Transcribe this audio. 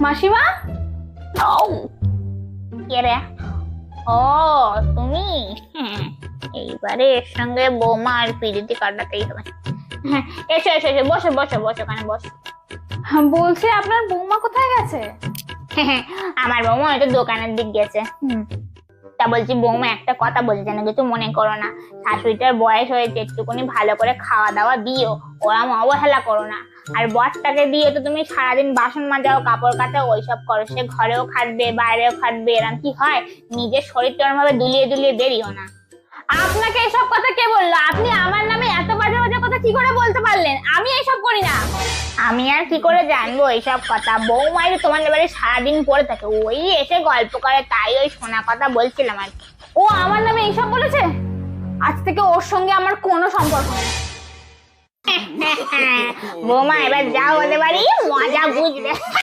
মাসিমা, ও কে রে? ও তুমি? এইবারে এর সঙ্গে বৌমা আর পিরিতি কাটাতেই হবে। এসো এসো এসো, বসো বসো বসো, ওখানে বসো। বলছি আপনার বৌমা কোথায় গেছে? আমার বৌমা হয়তো দোকানের দিক গেছে। তা বলছি বৌমা, একটা কথা বলছি, যেন কিছু মনে করো না। শাশুড়িটার বয়স হয়েছে, একটুখানি ভালো করে খাওয়া দাওয়া দিও, ওরম অবহেলা করো না। আর বরটাকে দিয়ে তো তুমি সারাদিন বাসন মাজাও, কাপড় কাচাও, ওইসব করো। সে ঘরেও খাটবে, বাইরেও খাটবে, এরম কি হয়? নিজের শরীরটা ওরম ভাবে দুলিয়ে দুলিয়ে বেরিও না। আপনাকে এসব কথা কে বললো? আপনি আমার নামে এত বাজে বাজে কথা কি করে বলতে পারলেন? আমি এইসব করি না। আমি আর কি করে জানবো এইসব কথা? বৌমাই তো তোমাদের বাড়ি সারাদিন পড়ে থাকে, ওই এসে গল্প করে, তাই ওই শোনা কথা বলছিলাম আর কি। ও আমার নামে এইসব বলেছে? আজ থেকে ওর সঙ্গে আমার কোনো সম্পর্ক নেই। বৌমা, এবার যাও ওদের বাড়ি, মজা বুঝবে।